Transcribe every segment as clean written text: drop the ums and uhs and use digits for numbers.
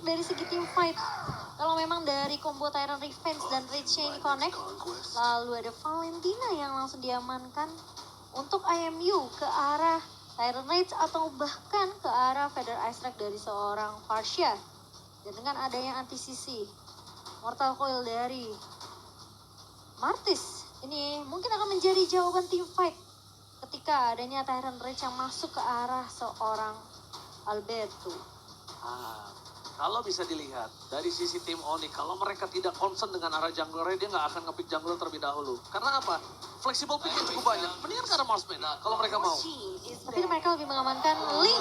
dari segi team fight. Kalau memang dari combo Tyrant Revenge dan Rage-nya ini connect, lalu ada Valentina yang langsung diamankan untuk IMU ke arah Tyrant Rage atau bahkan ke arah Feather Ice Strike dari seorang Farsha. Dan dengan adanya anti-CC Mortal Coil dari Martis, ini mungkin akan menjadi jawaban team fight ketika adanya Tyrant Rage yang masuk ke arah seorang Alberto. Kalau bisa dilihat dari sisi tim Onyx, kalau mereka tidak concern dengan arah junglernya, dia nggak akan nge-pick jungler terlebih dahulu. Karena apa? Flexible picknya cukup banyak. Mendingan karena Marksman kalau mereka mau. Tapi mereka lebih mengamankan Link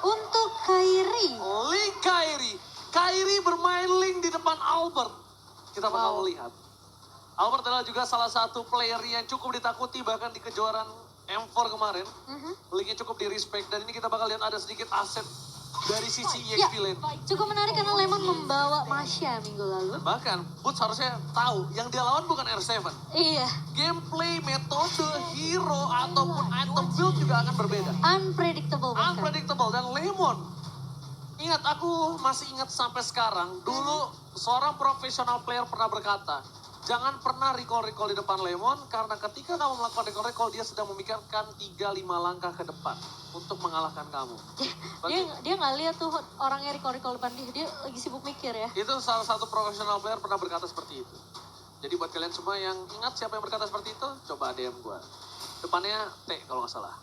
untuk Kairi. Link Kairi bermain Link di depan Albert. Kita bakal melihat. Albert adalah juga salah satu player yang cukup ditakuti bahkan di kejuaraan M4 kemarin. Linknya cukup di-respect dan ini kita bakal lihat ada sedikit aset dari sisi EXP lane. Cukup menarik karena Lemon membawa Masya minggu lalu. Dan bahkan Boots harusnya tahu yang dia lawan bukan R7. Iya. Gameplay, metode, hero ataupun item build juga akan berbeda. Unpredictable bahkan. Unpredictable dan Lemon. Ingat, aku masih ingat sampai sekarang. Dulu seorang profesional player pernah berkata, jangan pernah recall di depan Lemon karena ketika kamu melakukan recall dia sedang memikirkan 3-5 langkah ke depan untuk mengalahkan kamu. Dia nggak lihat tuh orangnya recall depan dia lagi sibuk mikir ya. Itu salah satu profesional player pernah berkata seperti itu. Jadi buat kalian semua yang ingat siapa yang berkata seperti itu, coba DM gua. Depannya T kalau nggak salah.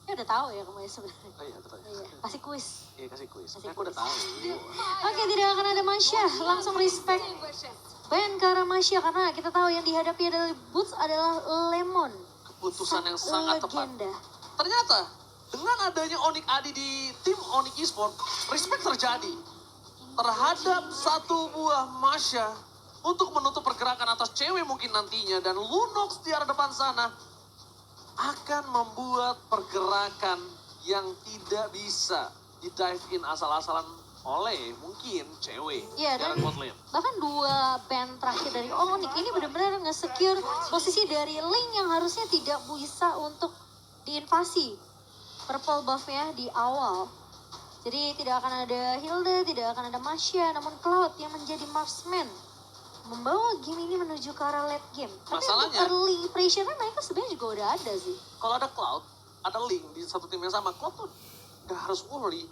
Ya udah tahu ya kamu ya sebenarnya. Oh iya, betul. Iya. Kasih kuis. Iya, kasih kuis. Aku udah tahu. Oke, tidak akan ada Masya. Langsung respect. Ban ke arah Masya karena kita tahu yang dihadapi adalah Boots adalah Lemon. Keputusan yang sangat tepat. Legenda. Ternyata dengan adanya Onyx Adi di tim Onyx Esports, respect terjadi terhadap satu buah Masya untuk menutup pergerakan atas cewek mungkin nantinya dan Lunox di arah depan sana akan membuat pergerakan yang tidak bisa di dive in asal-asalan oleh mungkin cewek. Iya, dan bahkan 2 band terakhir dari Onyx ini benar-benar nge-secure posisi dari Link yang harusnya tidak bisa untuk diinvasi purple buff-nya di awal. Jadi tidak akan ada Hilda, tidak akan ada Masya, namun Cloud yang menjadi marksman membawa game ini menuju ke arah late game. Tapi masalahnya, untuk early pressure mereka sebenarnya juga udah ada sih. Kalau ada Cloud, ada Link di satu tim yang sama, Cloud tuh gak harus worry.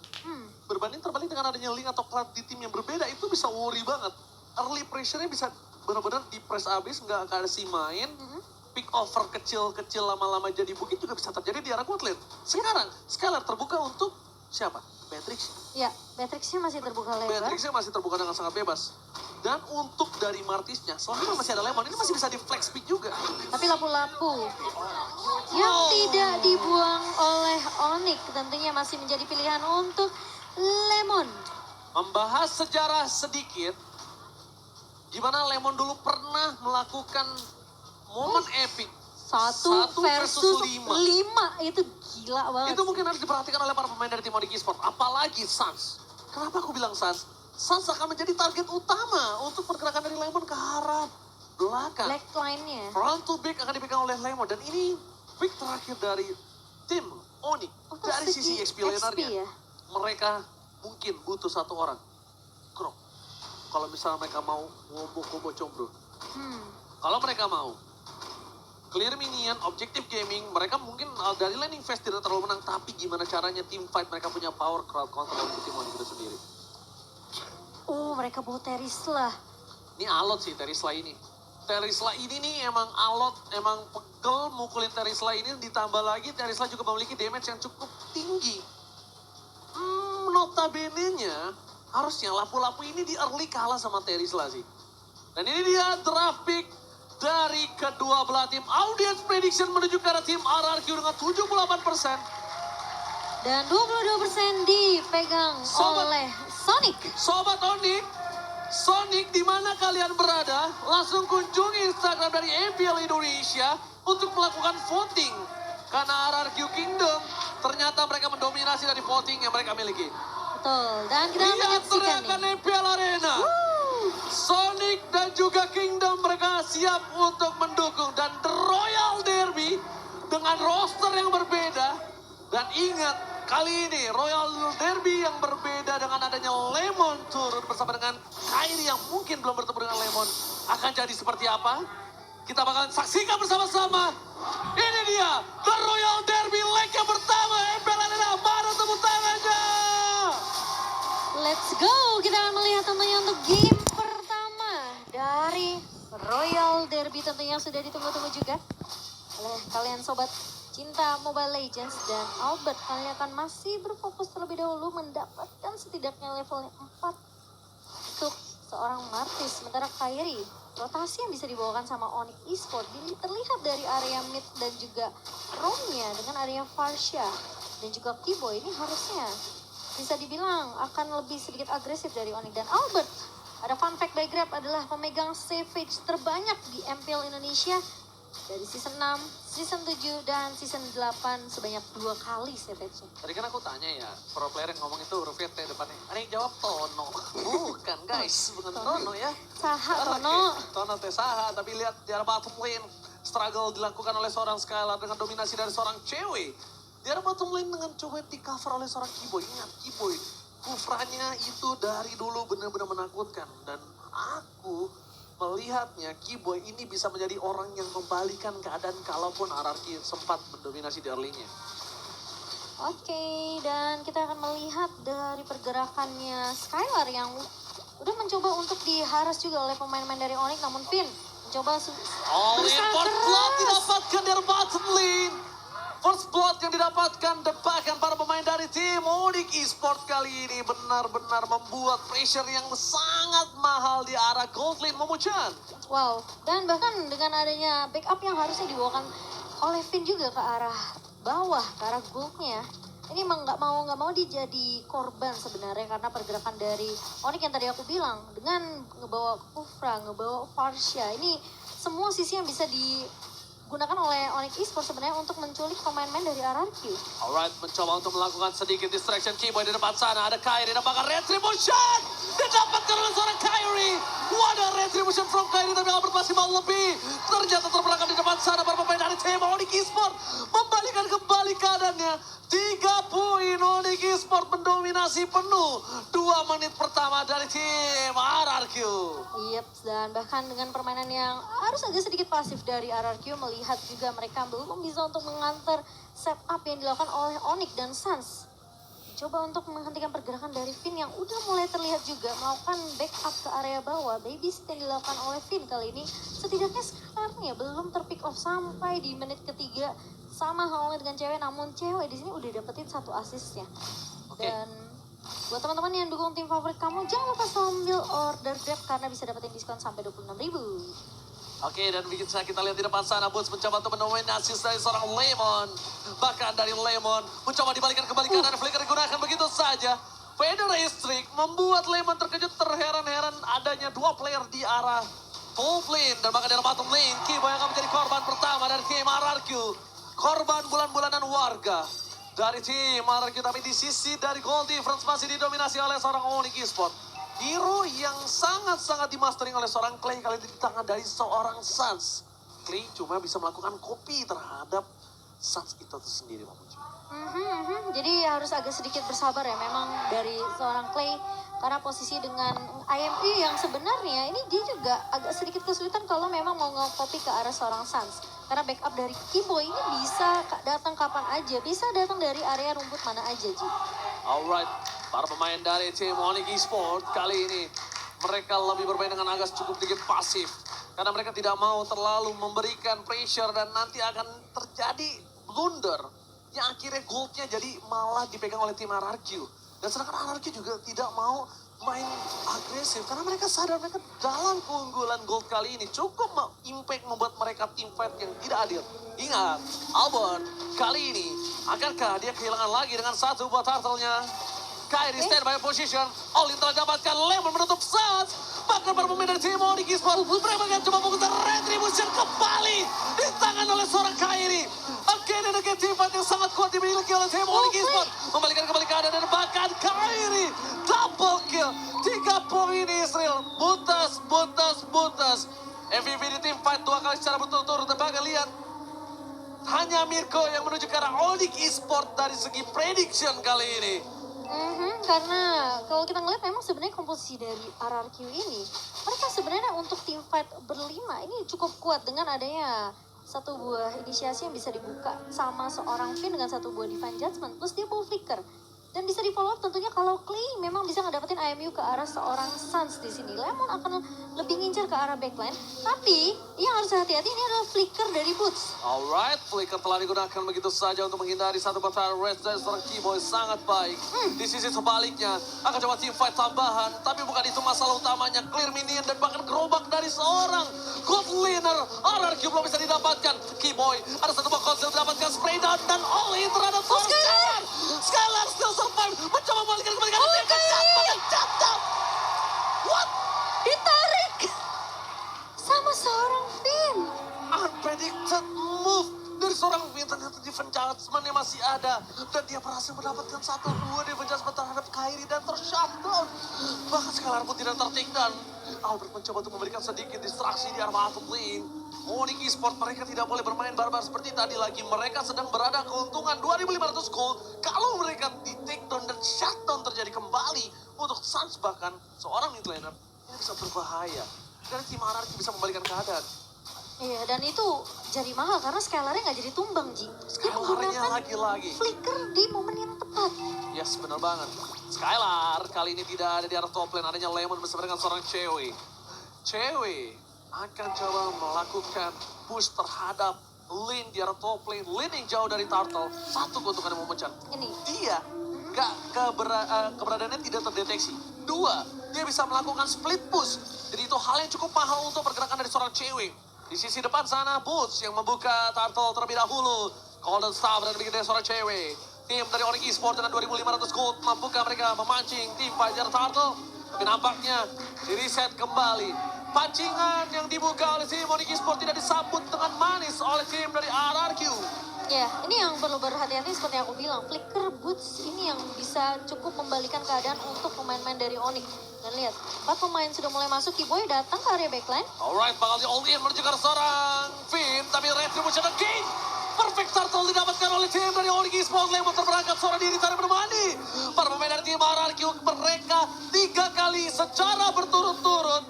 Berbanding terbalik dengan adanya Link atau Cloud di tim yang berbeda, itu bisa worry banget. Early pressure-nya bisa benar-benar di press abis, gak akan si main. Pick over kecil-kecil lama-lama jadi bukit juga bisa terjadi di arah bot lane. Sekarang, Scalar terbuka untuk siapa? Beatrix. Ya, Beatrix-nya masih terbuka lebar. Beatrix-nya masih terbuka dengan sangat bebas. Dan untuk dari Martisnya, selama masih ada Lemon, ini masih bisa di flex pick juga. Tapi lapu-lapu yang tidak dibuang oleh Onyx tentunya masih menjadi pilihan untuk Lemon. Membahas sejarah sedikit, gimana Lemon dulu pernah melakukan momen epic. 1 versus 5. Itu gila banget. Itu mungkin harus diperhatikan oleh para pemain dari tim Onyx Esports. Apalagi Sans. Kenapa aku bilang Sans? Sans akan menjadi target utama untuk pergerakan dari Lemon ke arah belakang. Black line-nya. Front to back akan dipegang oleh Lemon. Dan ini pick terakhir dari tim Onyx. Dari sisi XP lanernya. Ya? Mereka mungkin butuh 1 orang. Krok. Kalau misalnya mereka mau combo combro. Kalau mereka mau clear minion, objective gaming, mereka mungkin dari landing phase tidak terlalu menang, tapi gimana caranya tim fight mereka punya power crowd control untuk tim Onyx itu sendiri. Mereka bawa Terisla. Ini alot sih Terisla ini. Terisla ini nih emang alot, emang pegel mukulin Terisla ini, ditambah lagi Terisla juga memiliki damage yang cukup tinggi. Notabene-nya harusnya lapu-lapu ini di early kalah sama Terisla sih. Dan ini dia draft pick dari kedua belah tim. Audience prediction menuju ke arah tim RRQ dengan 78%. Dan 22% dipegang oleh Sonic. Sobat Onyx, Sonic di mana kalian berada? Langsung kunjungi Instagram dari MPL Indonesia untuk melakukan voting. Karena RRQ Kingdom ternyata mereka mendominasi dari voting yang mereka miliki. Betul, dan kita lihat menyaksikan nih. MPL Arena. Sonic dan juga Kingdom mereka siap untuk mendukung. Dan The Royal Derby dengan roster yang berbeda. Dan ingat, Kali ini Royal Derby yang berbeda dengan adanya Lemon turun bersama dengan Kairi yang mungkin belum bertemu dengan Lemon. Akan jadi seperti apa? Kita bakalan saksikan bersama-sama. Ini dia, The Royal Derby leg yang pertama. MPL Arena, mana tepuk tangannya? Let's go, kita akan melihat tentunya untuk game pertama dari Royal Derby tentunya yang sudah ditunggu-tunggu juga oleh kalian sobat cinta Mobile Legends. Dan Albert kalian akan masih berfokus terlebih dahulu mendapatkan setidaknya levelnya 4 untuk seorang Martis. Sementara Kairi, rotasi yang bisa dibawakan sama Onyx Esports terlihat dari area mid dan juga roamnya dengan area Farsha dan juga Keyboy ini harusnya bisa dibilang akan lebih sedikit agresif dari Onyx. Dan Albert, ada fun fact by Grab, adalah pemegang savage terbanyak di MPL Indonesia dari season 6, season 7, dan season 8 sebanyak 2 kali savage-nya. Tadi kan aku tanya ya, pro player yang ngomong itu hurufnya T depannya. Ada yang jawab Tono. Bukan guys, bukan Tono ya. Saha Tono. Oke, Tono teh saha, tapi lihat di arah bottom lane. Struggle dilakukan oleh seorang Skylar dengan dominasi dari seorang cewek. Di arah bottom lane dengan coba di cover oleh seorang Keyboy. Ingat Keyboy, kufranya itu dari dulu benar-benar menakutkan. Dan aku melihatnya Keyboy ini bisa menjadi orang yang membalikan keadaan kalaupun RRQ sempat mendominasi di early-nya. Oke, dan kita akan melihat dari pergerakannya Skylar yang udah mencoba untuk diharas juga oleh pemain-pemain dari Onyx, namun Finn mencoba Import blood didapatkan dari bottom lane. First blood yang didapatkan bahkan para pemain dari tim Onyx Esports kali ini benar-benar membuat pressure yang sangat mahal di arah gold lane Momo-chan. Wow, dan bahkan dengan adanya backup yang harusnya dibawakan oleh Finn juga ke arah bawah, ke arah goldnya. Ini emang nggak mau dia jadi korban sebenarnya karena pergerakan dari Onyx yang tadi aku bilang dengan ngebawa Kufra, ngebawa Farsha. Ini semua sisi yang bisa digunakan oleh Onyx Esports sebenarnya untuk menculik pemain-pemain dari RRQ. Alright, mencoba untuk melakukan sedikit distraction. Keyboy di depan sana, ada Kairi, dapatkan Retribution! Didapatkan oleh seorang Kairi! Wadah Retribution from Kairi, tapi Albert masih mau lebih. Ternyata terbelakang di depan sana, para pemain dari tim Onyx Esports membalikan kembali keadaannya. 3 poin Onyx Esports mendominasi penuh 2 menit pertama dari tim RRQ. Yep, dan bahkan dengan permainan yang harus agak sedikit pasif dari RRQ, melihat juga mereka belum bisa untuk mengantar setup yang dilakukan oleh Onyx dan Sans. Coba untuk menghentikan pergerakan dari Finn yang udah mulai terlihat juga melakukan backup ke area bawah. Babysit yang dilakukan oleh Finn kali ini setidaknya sekarang belum terpick off sampai di menit ketiga. Sama halnya dengan cewek, namun cewek di sini udah dapetin 1 asisnya. Oke. Dan buat teman-teman yang dukung tim favorit kamu, jangan lupa sambil order Grab karena bisa dapetin diskon sampai 26.000. Oke, dan bisa kita lihat di depan sana, Boots mencoba untuk mendominasi dari seorang Lemon. Bahkan dari Lemon, mencoba dibalikan kembali kanan, flicker digunakan begitu saja. Fader Streak membuat Lemon terkejut, terheran-heran adanya 2 player di arah top lane. Dan bahkan dari bottom lane, Keyboy akan menjadi korban pertama dari tim RRQ. Korban bulan-bulanan warga dari tim RRQ, tapi di sisi dari goal difference masih didominasi oleh seorang Onyx Esports. Hero yang sangat-sangat dimastering oleh seorang Clay kali ini di tangan dari seorang Sans. Clay cuma bisa melakukan copy terhadap Sans itu sendiri. Jadi harus agak sedikit bersabar ya memang dari seorang Clay. Karena posisi dengan IME yang sebenarnya ini dia juga agak sedikit kesulitan kalau memang mau nge-copy ke arah seorang Sans. Karena backup dari Keyboy ini bisa datang kapan aja, bisa datang dari area rumput mana aja, Ji. Alright, para pemain dari tim Onyx Esports kali ini mereka lebih bermain dengan agak cukup sedikit pasif. Karena mereka tidak mau terlalu memberikan pressure dan nanti akan terjadi blunder. Yang akhirnya goldnya jadi malah dipegang oleh tim RRQ. Dan sedangkan RRQ juga tidak mau main agresif karena mereka sadar mereka dalam keunggulan gold kali ini cukup impact membuat mereka tim fight yang tidak adil. Ingat, Albert kali ini akankah dia kehilangan lagi dengan 1 buat turtle-nya? Kairi stand by position, Olin telah dapatkan, Lemon menutup Sans. Bahkan para pemain dari tim Onyx Esports mereka akan coba mengejar Retribution kembali di tangan oleh seorang Kairi. Again and again, tim fight yang sangat kuat dimiliki oleh tim Onyx Esports. Membalikan kembali keadaan dan bahkan Kairi double kill. 3 poin Israel. Butas. MVP di tim fight 2 kali secara berturut-turut. Dan bahkan lihat hanya Mirko yang menuju ke arah Onyx Esports dari segi prediction kali ini. Karena kalau kita ngeliat memang sebenarnya komposisi dari RRQ ini, mereka sebenarnya untuk team fight berlima ini cukup kuat dengan adanya satu buah inisiasi yang bisa dibuka sama seorang Finn dengan satu buah Divine Judgment plus dia bawa flicker. Dan bisa di follow up tentunya kalau Clay memang bisa ngedapetin IMU ke arah seorang Suns di sini. Lemon akan lebih ngincar ke arah backline. Tapi yang harus hati-hati ini adalah flicker dari Boots. Alright, flicker telah digunakan begitu saja untuk menghindari satu batal rest dari seorang Keyboy sangat baik. Di sisi sebaliknya akan coba team fight tambahan, tapi bukan itu masalah utamanya. Clear minion dan bahkan gerobak dari seorang God Laner. RRQ belum bisa didapatkan. Keyboy ada satu buah konsel didapatkan spray down dan all in terhadap seorang Skylar. Skylar still survive, mencoba membalikkan kembali ke jatuh. What? Ditarik sama seorang Finn. Unpredicted move dari seorang Finn. Ternyata defense judgment yang masih ada dan dia berhasil mendapatkan satu buah defense judgment terhadap Kairi dan tershutdown. Bahkan Skylar pun tidak ter-take down. Albert mencoba untuk memberikan sedikit distraksi di arah Alpha Lane. Onyx Esports mereka tidak boleh bermain barbar seperti tadi lagi. Mereka sedang berada keuntungan 2.500 gold. Kalau mereka di take down dan shutdown terjadi kembali untuk Suns bahkan seorang mid laner ini bisa berbahaya. Karena tim RRQ bisa membalikan keadaan. Iya, dan itu jadi mahal karena Skylar-nya nggak jadi tumbang, Ji. Dia Skylar-nya menggunakan lagi-lagi. flicker di momen yang tepat. Yes, benar banget. Skylar kali ini tidak ada di arah top lane. Adanya Lemon bersama dengan seorang cewek. Cewek akan coba melakukan push terhadap Lin di arah top lane. Lin yang jauh dari Turtle. Satu keuntungan yang mau pecah. Ini. Dia keberadaannya tidak terdeteksi. Dua, dia bisa melakukan split push. Jadi itu hal yang cukup mahal untuk pergerakan dari seorang cewek. Di sisi depan sana, Boots yang membuka Turtle terlebih dahulu. Golden Star dan bikin dari seorang cewek. Tim dari Onyx Esports dengan 2.500 gold. Mampukah mereka memancing tim Fajar Turtle? Tapi nampaknya di reset kembali. Pancingan yang dibuka oleh tim Onyx Esports tidak disambut dengan manis oleh tim dari RRQ. Ya, ini yang perlu berhati-hati seperti yang aku bilang. Flicker Boots ini yang bisa cukup membalikan keadaan untuk pemain-pemain dari Onyx. Dan lihat, 4 pemain sudah mulai masuk. Keyboy datang ke area backline. Alright, bakal di all in menuju ke seorang Finn. Tapi Retribution again. Perfect turtle didapatkan oleh tim dari Onyx Esports. Lemon terperangkap suara diri tarik menemani. Para pemain dari tim RRQ mereka 3 kali secara berturut-turut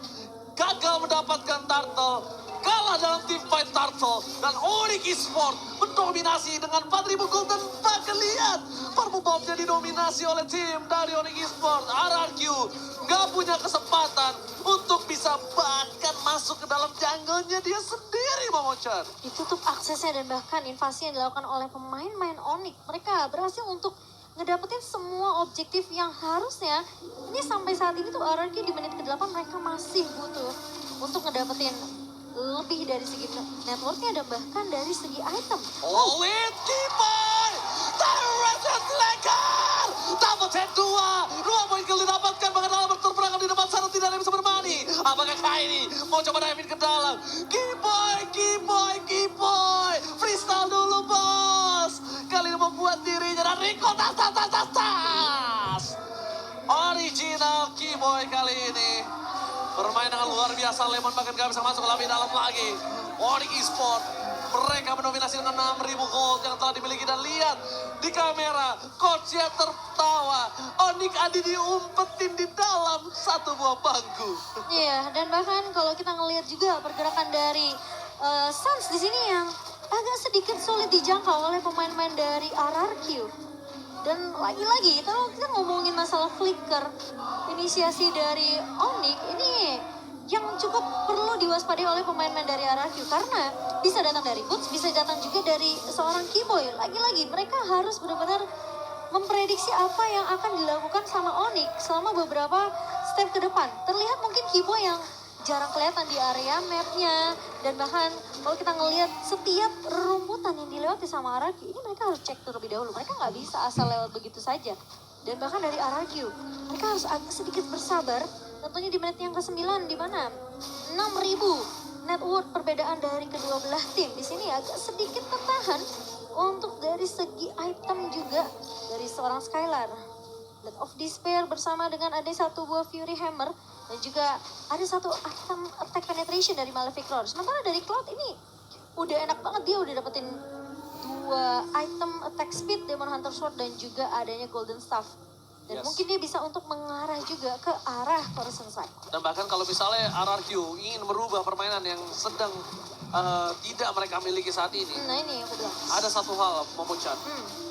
gagal mendapatkan turtle. Kalah dalam tim fight turtle. Dan Onyx Esports mendominasi dengan 4.000 gold. Dan bahkan lihat, Parmubomnya didominasi oleh tim dari Onyx Esports. RRQ nggak punya kesempatan untuk bisa bahkan masuk ke dalam jungle-nya dia sendiri, Momochan. Ditutup aksesnya dan bahkan invasi yang dilakukan oleh pemain-pemain Onyx. Mereka berhasil untuk ngedapetin semua objektif yang harusnya. Ini sampai saat ini tuh RRQ di menit ke-8 mereka masih butuh untuk ngedapetin lebih dari segi networknya dan bahkan dari segi item. All in, Keyboy! Terreset legal! Dapat head 2 poin kill didapatkan, bahkan Albert terperangkap di depan sana tidak ada yang bisa bermani. Apakah Kairi mau coba diving ke dalam? Keyboy! Freestyle dulu, bos! Kali ini membuat dirinya dan Rico tas! Original Keyboy kali ini. Bermain dengan luar biasa, Lemon bahkan gak bisa masuk lebih dalam lagi. Onyx Esports, mereka mendominasi dengan 6.000 gold yang telah dimiliki. Dan lihat di kamera, coachnya tertawa. Onyx Adi diumpetin di dalam satu buah bangku. Iya, dan bahkan kalau kita ngelihat juga pergerakan dari Suns di sini yang agak sedikit sulit dijangkau oleh pemain-pemain dari RRQ. Dan lagi-lagi kalau kita ngomongin masalah flicker, inisiasi dari Onyx ini yang cukup perlu diwaspadai oleh pemain-pemain dari RRQ karena bisa datang dari Boots, bisa datang juga dari seorang Keyboy. Lagi-lagi mereka harus benar-benar memprediksi apa yang akan dilakukan sama Onyx selama beberapa step ke depan. Terlihat mungkin Keyboy yang jarang kelihatan di area mapnya, dan bahkan kalau kita ngelihat setiap rumputan yang dilewati sama RRQ ini mereka harus cek terlebih dahulu. Mereka nggak bisa asal lewat begitu saja. Dan bahkan dari RRQ mereka harus agak sedikit bersabar, tentunya di menit yang ke-9 di mana 6.000 net worth perbedaan dari kedua belah tim. Di sini agak sedikit tertahan untuk dari segi item juga dari seorang Skylar. Blood of Despair bersama dengan ada satu buah Fury Hammer dan juga ada satu item attack penetration dari Malefic Roar. Sementara dari Cloud ini udah enak banget, dia udah dapetin dua item attack speed, Demon Hunter Sword, dan juga adanya Golden Staff. Dan Yes. mungkin dia bisa untuk mengarah juga ke arah Horizon Side. Dan bahkan kalau misalnya RRQ ingin merubah permainan yang sedang tidak mereka miliki saat ini, Nah ini yang aku bilang. ada satu hal, Momo-chan.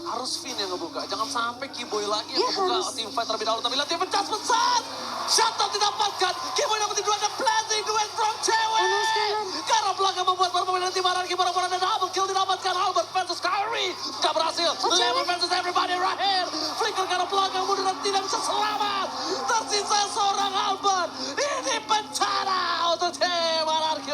Harus Finn yang ngebuka. Jangan sampai Kiboy lagi yang Iya, ngebuka harus. team fight terlebih dahulu. Tapi lihat dia pecah besar. Shutdown didapatkan. Kiboy dapetin dua, ada planting duet from cewek. Enak sekali. Karena belakang membuat para pemain tim RRQ boro-boro ada double kill didapatkan. Albert versus Kyrie. Gak berhasil. Lemon versus everybody right here. Flicker karena belakang mundur dan tidak bisa selamat. Tersisa seorang Albert. Ini bencana untuk tim RRQ.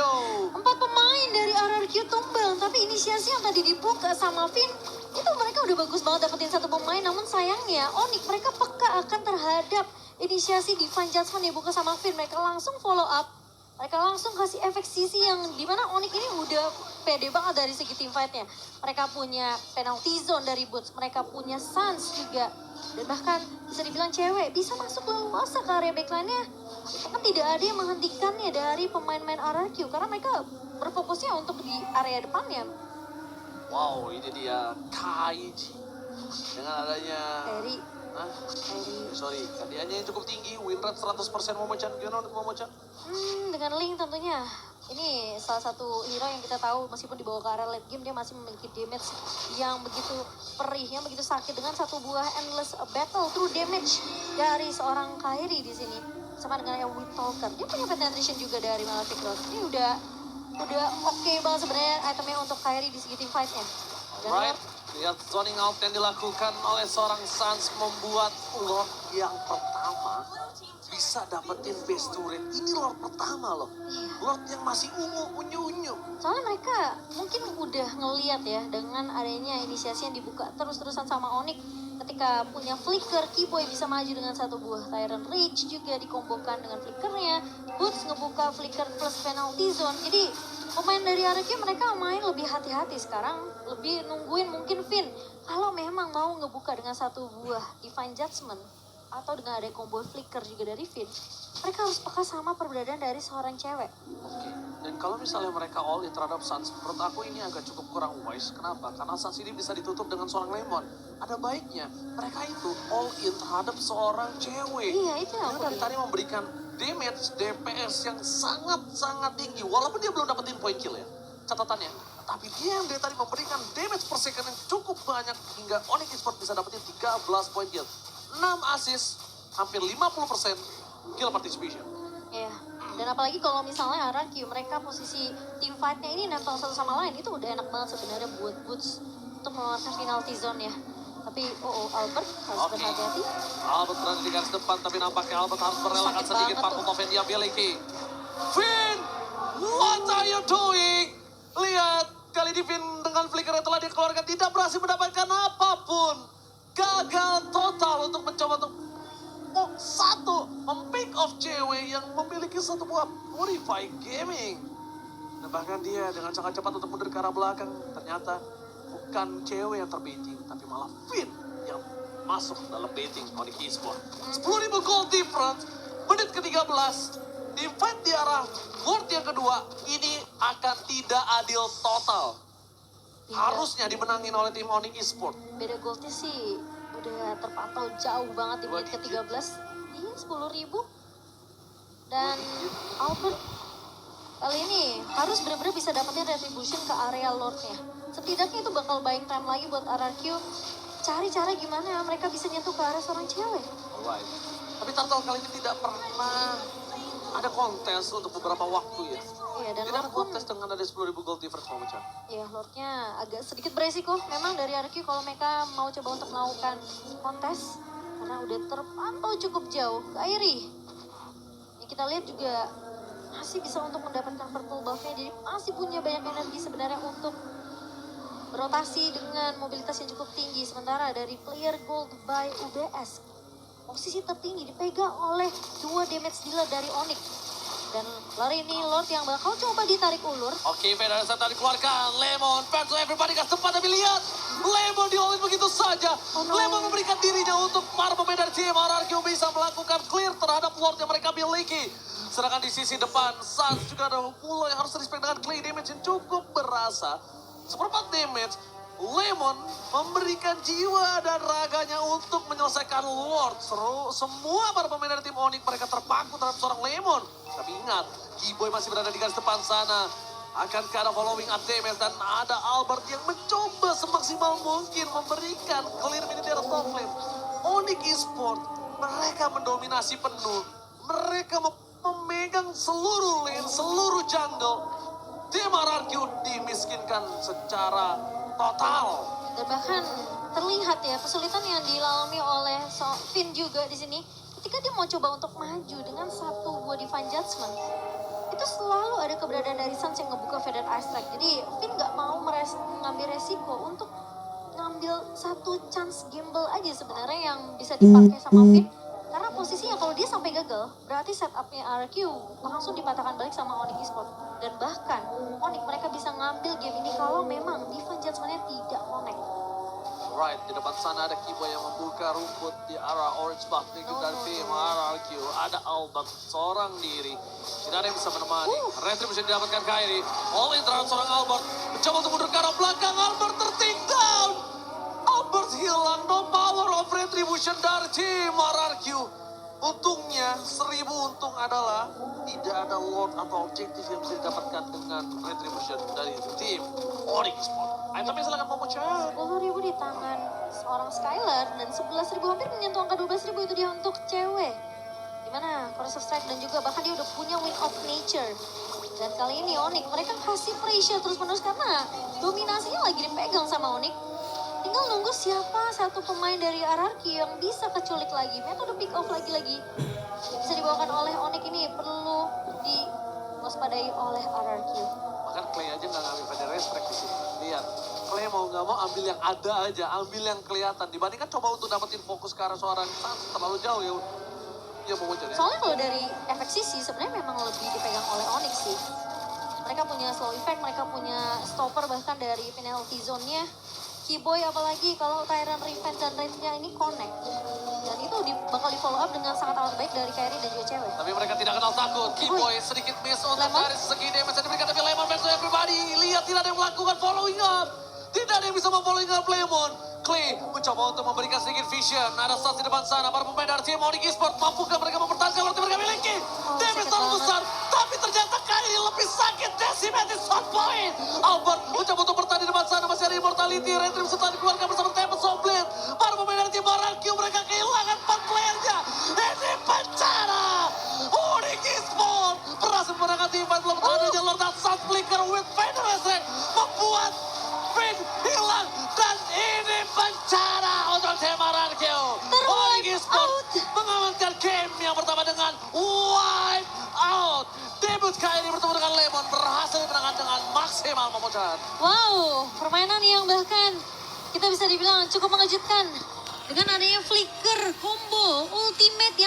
4 pemain dari RRQ tumbang, tapi inisiasi yang tadi dibuka sama Finn, itu mereka udah bagus banget dapetin satu pemain, namun sayangnya Onyx mereka peka akan terhadap inisiasi Divine Judgment yang dibuka sama Finn. Mereka langsung follow up, mereka langsung kasih efek sisi yang dimana Onyx ini udah pede banget dari segi team fight-nya. Mereka punya penalty zone dari Boots, mereka punya Suns juga, dan bahkan bisa dibilang cewek bisa masuk leluasa ke area backline-nya. Kan tidak ada yang menghentikannya dari pemain-pemain RRQ karena mereka berfokusnya untuk di area depannya. Wow, ini dia Kaiji. Dengan adanya... Dari Hah? Sorry, hadiahnya yang cukup tinggi, win rate 100% Momo-chan. Gimana untuk Momo-chan? dengan Link tentunya. Ini salah satu hero yang kita tahu meskipun dibawa ke area late game dia masih memiliki damage yang begitu perih, yang begitu sakit dengan satu buah endless battle through damage dari seorang Kairi di sini. Sama dengan yang Wind Talker. Dia punya penetration juga dari Malefic Rod. Ini udah oke banget sebenarnya itemnya untuk Kairi di segi team fight-nya. Dan Right, lihat zoning out yang dilakukan oleh seorang Suns membuat Lord yang pertama bisa dapetin base turret. Ini Lord pertama loh. Lord yang masih unyu-unyu. soalnya mereka mungkin udah ngeliat ya dengan adanya inisiasi yang dibuka terus-terusan sama Onyx ketika punya flicker, Kiboy bisa maju dengan satu buah Tyrant Rage juga dikombokan dengan flickernya, Boots ngebuka flicker plus penalty zone. Jadi pemain dari RRQ mereka main lebih hati-hati sekarang, lebih nungguin mungkin Finn kalau memang mau ngebuka dengan satu buah Divine Judgment atau dengan ada combo flicker juga dari Finn, mereka harus peka sama perbedaan dari seorang cewek. Oke, dan kalau misalnya mereka all in terhadap Suns, menurut aku ini agak cukup kurang wise. Kenapa? Karena Suns ini bisa ditutup dengan seorang Lemon. Ada baiknya mereka itu all in terhadap seorang cewek. Iya, itu yang Dia aku dari lihat. tadi memberikan damage DPS yang sangat-sangat tinggi. Walaupun dia belum dapetin point kill ya, catatannya. Tapi dia yang dari tadi memberikan damage per second yang cukup banyak hingga Onyx Esports bisa dapetin 13 point kill. 6 assist, hampir 50% kill participation. Iya, dan apalagi kalau misalnya RRQ mereka posisi team fight-nya ini nempel satu sama lain, itu udah enak banget sebenarnya buat Boots untuk mengeluarkan penalty zone ya. Tapi Albert harus Oke. berhati-hati. Albert berada di garis depan, tapi nampaknya Albert harus merelakan Sakit sedikit banget parkour tuh. move yang dia miliki. Finn, what are you doing? Lihat, kali ini Finn dengan flicker yang telah dikeluarkan tidak berhasil mendapatkan apapun. Gagal total untuk mencoba untuk mempick off cewek yang memiliki satu buah Purify Gaming. Dan bahkan dia dengan sangat cepat untuk mundur ke arah belakang. Ternyata bukan cewek yang terbaiting, tapi malah Finn yang masuk dalam baiting Onyx Esports. 10.000 gold difference, menit ke-13. Di fight di arah World yang kedua, ini akan tidak adil total. Iya. Harusnya dimenangin oleh tim Onyx Esports. Beda goldnya sih udah terpantau jauh banget di Dua menit digit. ke-13. Iya, 10.000. Dan Albert kali ini harus benar-benar bisa dapetin retribution ke area Lord-nya. Setidaknya itu bakal buying time lagi buat RRQ. Cari cara gimana mereka bisa nyentuh ke arah seorang cewek. Alright. Tapi Turtle kali ini tidak pernah ada kontes untuk beberapa waktu ya. Iya, dan Tidak ada Lord pun kontes dengan ada 10.000 gold difference Momo-chan. ya Lordnya agak sedikit beresiko memang dari RQ kalau mereka mau coba untuk melakukan kontes karena udah terpantau cukup jauh. Kairi yang kita lihat juga masih bisa untuk mendapatkan purple buff-nya, jadi masih punya banyak energi sebenarnya untuk berotasi dengan mobilitas yang cukup tinggi. Sementara dari player gold by UBS, posisi tertinggi dipegang oleh dua damage dealer dari Onyx. Dan lari ini Lord yang bakal coba ditarik ulur. Oke, Federer tadi dikeluarkan. Lemon, fans everybody kasih tempat, tapi lihat. Lemon diolit begitu saja. Oh, no. Lemon memberikan dirinya untuk para pemain dari tim RRQ bisa melakukan clear terhadap Lord yang mereka miliki. Sedangkan di sisi depan, Suns juga ada mulai harus respect dengan clay damage yang cukup berasa. Seperempat damage, Lemon memberikan jiwa dan raganya untuk menyelesaikan Lord. Semua para pemain dari tim Onyx mereka terpaku terhadap seorang Lemon. Tapi ingat, Kiboy masih berada di garis depan sana. Akankah ada following up damage dan ada Albert yang mencoba semaksimal mungkin memberikan clear mini dari top lane. Onyx Esports mereka mendominasi penuh. Mereka memegang seluruh lane, seluruh jungle. Tim RRQ dimiskinkan secara total. Dan bahkan terlihat ya kesulitan yang dilalami oleh Finn juga di sini. Ketika dia mau coba untuk maju dengan satu buah Divine Judgment, itu selalu ada keberadaan dari Sans yang ngebuka Faded Ice Strike. Jadi Finn nggak mau mengambil resiko untuk ngambil satu chance gamble aja sebenarnya yang bisa dipakai sama Finn. Karena posisinya kalau dia sampai gagal, berarti setupnya RQ langsung dipatahkan balik sama Onyx Esports. Dan bahkan Onyx mereka bisa ngambil game ini kalau memang Divine Judgment-nya tidak connect. Right, di depan sana ada Kiboy yang membuka rumput di arah Orange Buff dari tim RRQ. Ada Albert seorang diri. Tidak ada yang bisa menemani. Retribution didapatkan Kairi. All in terhadap seorang Albert. Mencoba untuk mundur ke arah belakang. Albert tertake down. Albert hilang. No power of Retribution dari tim RRQ. Untungnya 1000 untung adalah tidak ada Lord atau objektif yang bisa didapatkan dengan Retribution dari tim Onyx Esports. Ayo tapi silakan Momo-chan. 10.000 di tangan seorang Skylar dan 11.000 hampir menyentuh angka 12.000 itu dia untuk cewek. Dimana Chorus of Strike dan juga bahkan dia udah punya Wind of Nature. Dan kali ini Onyx mereka kasih pressure terus menerus karena dominasinya lagi dipegang sama Onyx. Tinggal nunggu siapa satu pemain dari RRQ yang bisa keculik lagi. Metode pick off lagi-lagi bisa dibawakan oleh Onyx ini perlu diwaspadai oleh RRQ. Bahkan Clay aja nggak ngambil pada restrek di sini. Lihat, Clay mau nggak mau ambil yang ada aja, ambil yang kelihatan. Dibandingkan coba untuk dapetin fokus ke arah seorang Sans terlalu jauh ya. Ya mau ya. Soalnya kalau dari efek sisi sebenarnya memang lebih dipegang oleh Onyx sih. Mereka punya slow effect, mereka punya stopper bahkan dari penalty zone-nya. Kiboy apalagi kalau Tyrant Revenge dan range-nya ini connect. Dan itu bakal di follow up dengan sangat amat baik dari Kairi dan juga cewek. Tapi mereka tidak kenal takut. Kiboy sedikit miss untuk dari segi damage yang diberikan. Tapi Lemon versus everybody. Lihat tidak ada yang melakukan following up. Tidak ada yang bisa memfollowing up Lemon. Clay mencoba untuk memberikan sedikit vision. Ada Sans di depan sana. Para pemain dari tim Onyx Esports. Mampukah mereka mempertahankan waktu mereka miliki? Damage terlalu besar. Tapi ternyata Kairi lebih sakit. Decimated shot point. Albert mencoba untuk bertahan di depan sana. Masih ada Immortality. Retribution setelah dikeluarkan bersama Tempest Soulblade. Para pemain dari tim RRQ mereka kehilangan 4 playernya. Ini bencana. Onyx Esports berhasil memenangkan tim fight belum adanya Lord dan Sans Flicker with Final Resurrect membuat Finn hilang dan ini bencana untuk tim RRQ. Onyx Esports mengamankan game yang pertama dengan wipe out. Debut Kairi bertemu dengan Lemon berhasil dimenangkan dengan maksimal Momo-chan. Wow, permainan yang bahkan kita bisa dibilang cukup mengejutkan. Dengan adanya flicker, combo, ultimate